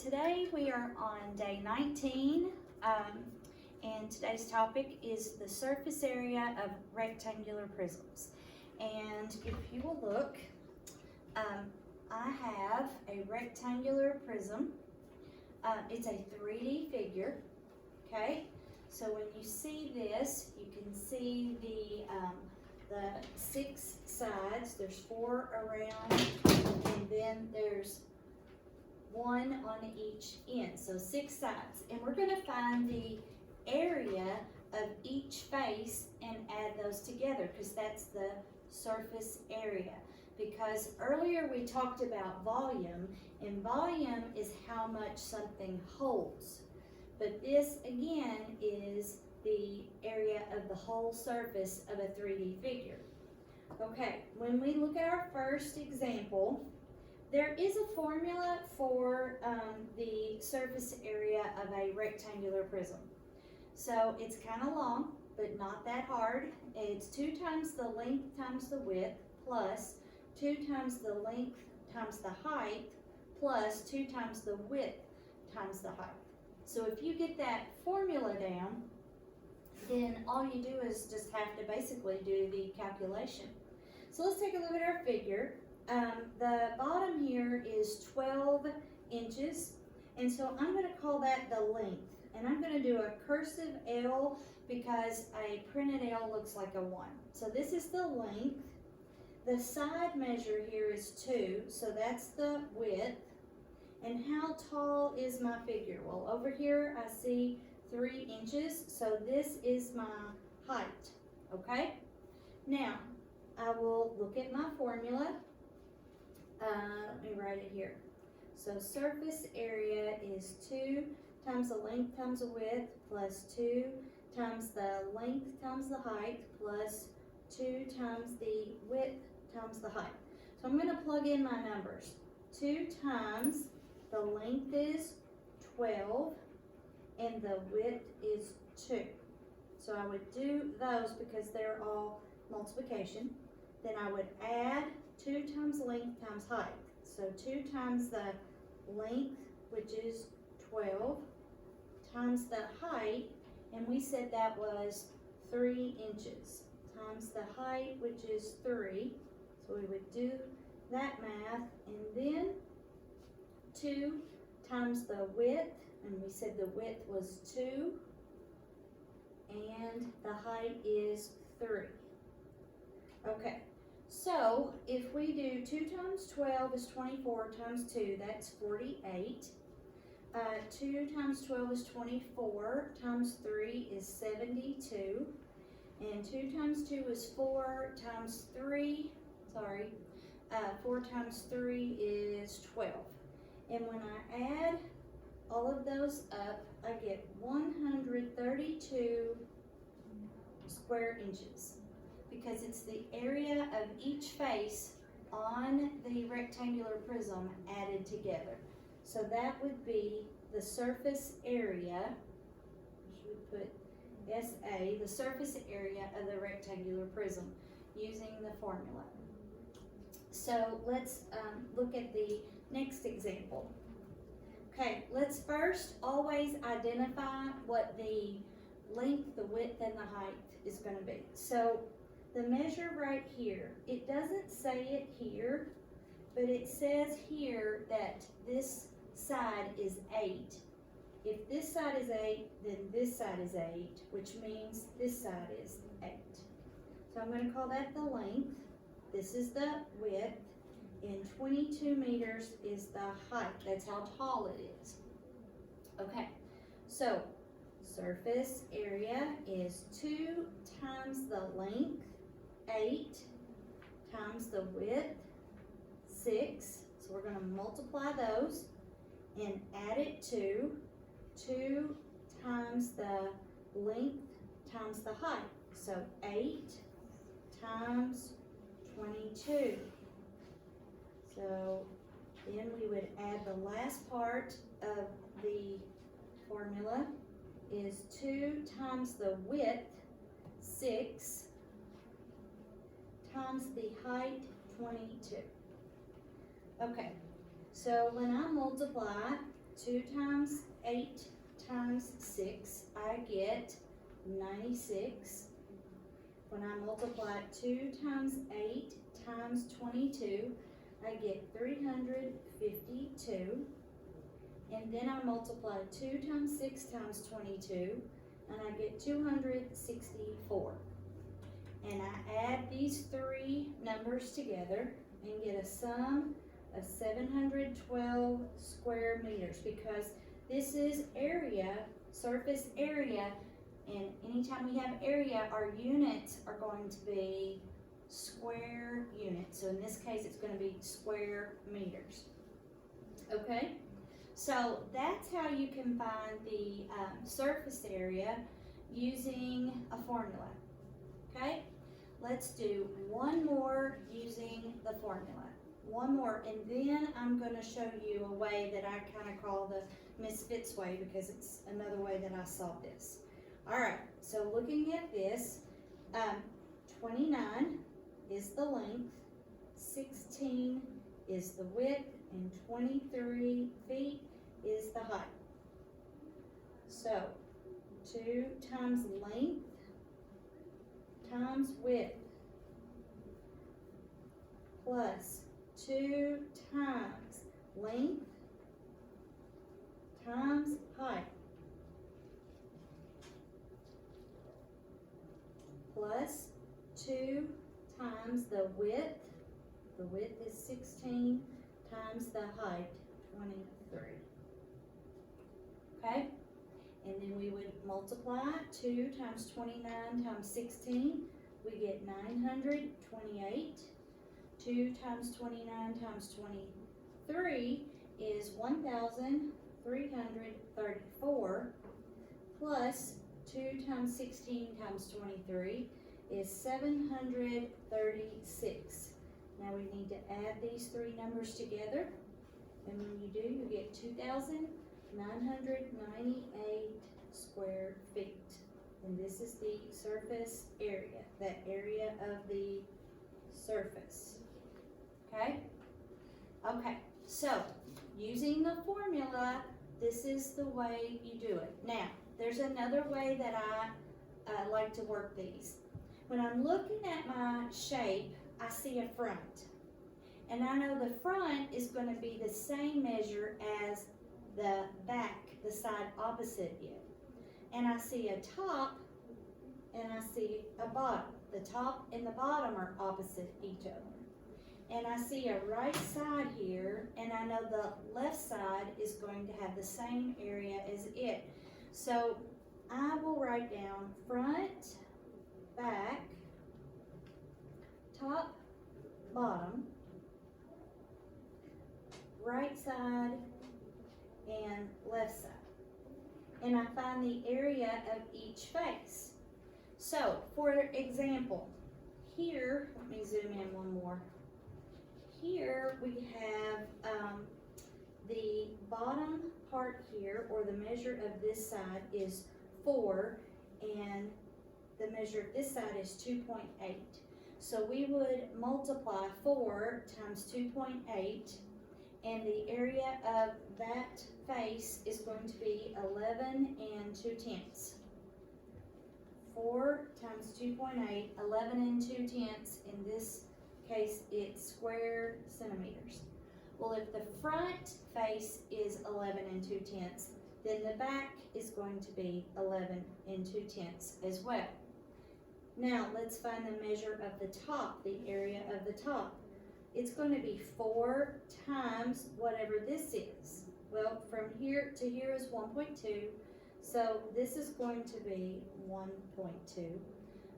today we are on day 19, and today's topic is the surface area of rectangular prisms. And if you will look, I have a rectangular prism. It's a 3D figure, okay? So when you see this, you can see the 6 sides. There's 4 around, and then there's 1 on each end, so 6 sides. And we're going to find the area of each face and add those together, because that's the surface area. Because earlier we talked about volume, and volume is how much something holds. But this again is the area of the whole surface of a 3D figure. Okay, when we look at our first example, there is a formula for the surface area of a rectangular prism. So it's kind of long, but not that hard. It's 2 times the length times the width plus 2 times the length times the height plus 2 times the width times the height. So if you get that formula down, then all you do is just have to basically do the calculation. So let's take a look at our figure. The bottom here is 12 inches, and so I'm going to call that the length. And I'm going to do a cursive L because a printed L looks like a 1. So this is the length. The side measure here is 2, so that's the width. And how tall is my figure? Well, over here I see 3 inches, so this is my height, okay? Now, I will look at my formula. Let me write it here. So surface area is 2 times the length times the width plus 2 times the length times the height plus 2 times the width times the height. So I'm going to plug in my numbers. 2 times the length is 12 and the width is 2. So I would do those because they're all multiplication. Then I would add 2 times length times height. So 2 times the length, which is 12, times the height, and we said that was 3 inches, times the height, which is 3. So we would do that math, and then 2 times the width, and we said the width was 2, and the height is 3. Okay. So, if we do 2 times 12 is 24 times 2, that's 48. 2 times 12 is 24, times 3 is 72. And 2 times 2 is 4, times 3, 4 times 3 is 12. And when I add all of those up, I get 132 square inches. Because it's the area of each face on the rectangular prism added together. So that would be the surface area, which would put SA, the surface area of the rectangular prism using the formula. So let's look at the next example. Okay, let's first always identify what the length, the width, and the height is going to be. So the measure right here, it doesn't say it here, but it says here that this side is 8. If this side is 8, then this side is 8, which means this side is 8. So I'm going to call that the length. This is the width, and 22 meters is the height. That's how tall it is. Okay, so surface area is 2 times the length, 8, times the width, 6. So we're going to multiply those and add it to 2 times the length times the height. So 8 times 22. So then we would add the last part of the formula is 2 times the width, 6, times the height, 22. Okay, so when I multiply 2 times 8 times 6, I get 96. When I multiply 2 times 8 times 22, I get 352. And then I multiply 2 times 6 times 22, and I get 264. And I add these three numbers together and get a sum of 712 square meters, because this is area, surface area, and anytime we have area, our units are going to be square units. So in this case, it's going to be square meters. Okay? So that's how you can find the surface area using a formula. Okay? Let's do one more using the formula. One more, and then I'm going to show you a way that I kind of call the misfits way, because it's another way that I solve this. Alright, so looking at this, 29 is the length, 16 is the width, and 23 feet is the height. So 2 times length times width plus 2 times length times height plus 2 times the width is 16, times the height, 23. Okay? And then we would multiply 2 times 29 times 16, we get 928. 2 times 29 times 23 is 1,334, plus 2 times 16 times 23 is 736. Now we need to add these three numbers together, and when you do, you get 2,998 square feet. And this is the surface area, that area of the surface. Okay? Okay, so using the formula, this is the way you do it. Now, there's another way that I like to work these. When I'm looking at my shape, I see a front. And I know the front is going to be the same measure as the back, the side opposite it. And I see a top and I see a bottom. The top and the bottom are opposite each other. And I see a right side here, and I know the left side is going to have the same area as it. So I will write down front, back, top, bottom, right side, and left side. And I find the area of each face. So, for example, here, let me zoom in one more. Here we have the bottom part here, or the measure of this side is 4, and the measure of this side is 2.8. So we would multiply 4 times 2.8, and the area of that face is going to be 11 2/10. 4 times 2.8, 11 2/10. In this case, it's square centimeters. Well, if the front face is 11 2/10, then the back is going to be 11 2/10 as well. Now, let's find the measure of the top, the area of the top. It's going to be 4 times whatever this is. Well, from here to here is 1.2, so this is going to be 1.2.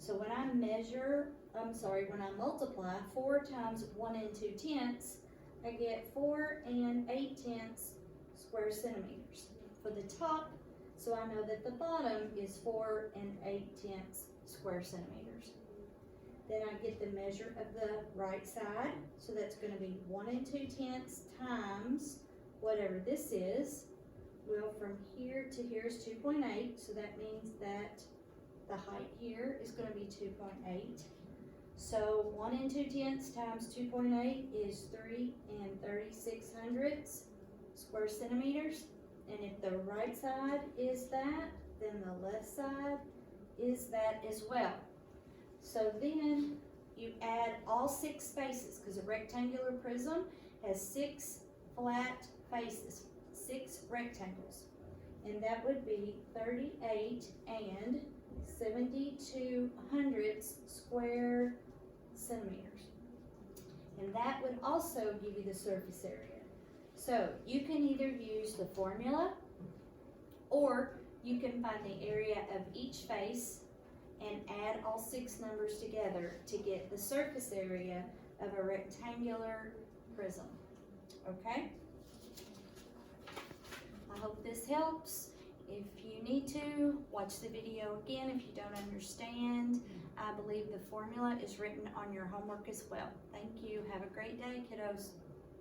So when I when I multiply 4 times 1 2/10, I get 4 8/10 square centimeters for the top, so I know that the bottom is 4 8/10 square centimeters. Then I get the measure of the right side, so that's going to be 1 2/10 times whatever this is. Well, from here to here is 2.8, so that means that the height here is going to be 2.8. So 1 2/10 times 2.8 is 3 36 square centimeters. And if the right side is that, then the left side is that as well. So then you add all 6 faces, because a rectangular prism has 6 flat faces, 6 rectangles. And that would be 38 and 72 hundredths square centimeters. And that would also give you the surface area. So you can either use the formula, or you can find the area of each face and add all 6 numbers together to get the surface area of a rectangular prism. Okay? I hope this helps. If you need to, watch the video again if you don't understand. I believe the formula is written on your homework as well. Thank you. Have a great day, kiddos.